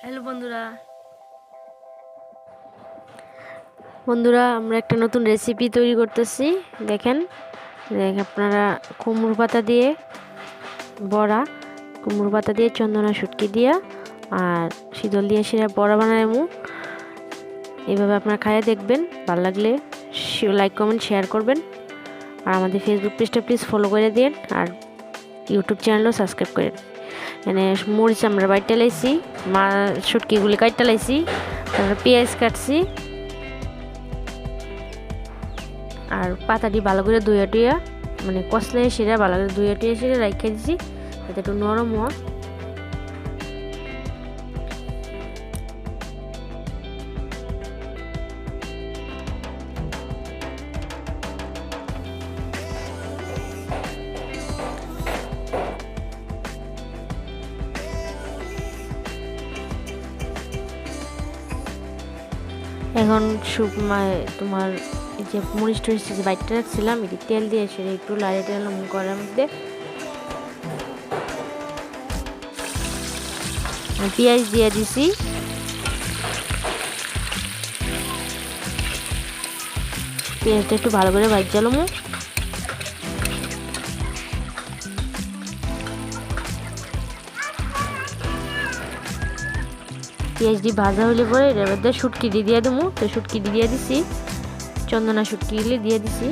Hello বন্ধুরা আমরা একটা নতুন রেসিপি তৈরি করতেছি। দেখেন আপনারা কুমড়ো পাতা দিয়ে বড়া, কুমড়ো পাতা দিয়ে চন্দনা শুটকি দিয়া আর শীতল দিয়ে সেরা বড়া বানাবো। এইভাবে আপনারা খাইয়ে দেখবেন, ভালো লাগলে লাইক কমেন্ট শেয়ার করবেন আর আমাদের ফেসবুক পেজটা প্লিজ ফলো করে দিন আর ইউটিউব চ্যানেলও সাবস্ক্রাইব করেন। মানে মরিচ আমরা বাইটটা লাইছি, শুটকিগুলি কাটটা লাইছি, তারপরে পেঁয়াজ কাটছি আর পাতাটি ভালো করে ধুয়ে টুইয়া মানে কষলে সেরা ভালো করে ধুয়ে টুয়ে সেরা রাখে দিছি যাতে একটু নরম হয়। এখন তোমার এই যে মরিচ টরিচ যে বাইটটা রাখছিলাম এটি তেল দিয়ে সেটা একটু লাড়িয়ে দিলাম কড়াইয়ের মধ্যে। পেঁয়াজ দিয়ে দিছি, পেঁয়াজটা একটু ভালো করে ভাজলাম। পেঁয়াজটি ভাজা হলে পরে এর মধ্যে শুটকি দিয়ে দেবো। তো শুটকি দিয়ে দিছি, চন্দনা শুটকি দিয়ে দিছি।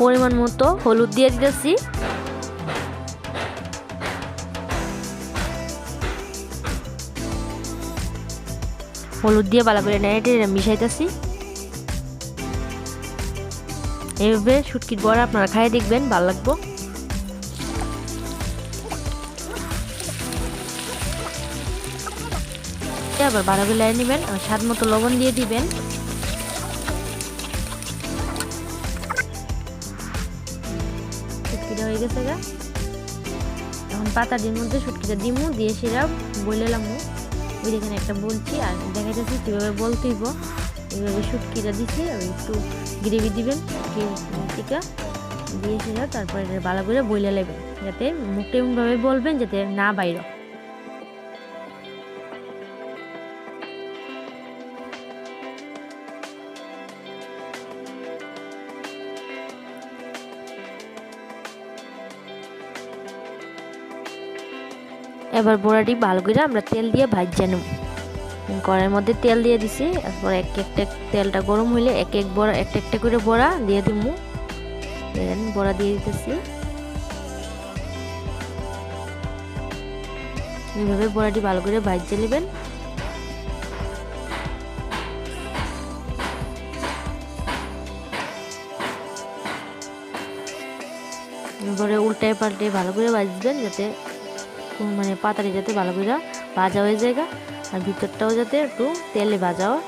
পরিমাণ মতো হলুদ দিয়ে দিতেছি, হলুদ দিয়ে ভালো করে নেড়ে মিশাইতেছি। এইভাবে শুটকির বড়া আপনারা খাইয়ে দেখবেন, ভালো লাগবে। আবার ভালো করে নেড়ে নেবেন, স্বাদ মতো লবণ দিয়ে দিবেন। শুটকিটা হয়ে গেছে গা, এখন পাতাটির মধ্যে শুটকিটা দিমু, দিয়ে সেরা বইলাম। ওই এখানে একটা বলছি আর দেখাইতেছি কীভাবে বলতেইব। এইভাবে শুটকিটা দিচ্ছি আর একটু গ্রেভি দিবেন টিকা দিয়ে সেটা, তারপরে ভালো করে বইলে নেবেন যাতে মুখটা এমনভাবে বলবেন যাতে না বাইর। এবার বড়াটি ভালো করে আমরা তেল দিয়ে ভাজা নেব। কড়াইয়ের মধ্যে তেল দিয়ে দিছি, তারপর একটা তেলটা গরম হইলে একটা করে বড়া দিয়ে দিব। বড়া দিয়ে দিতেছি, এইভাবে বড়াটি ভালো করে ভাজে নেবেন। এবারে উল্টায় পাল্টে ভালো করে ভাজবেন যাতে মানে পাতাটি যাতে ভালো করে ভাজা হয়ে যায় আর ভিতরটাও যাতে একটু তেলে ভাজা হয়।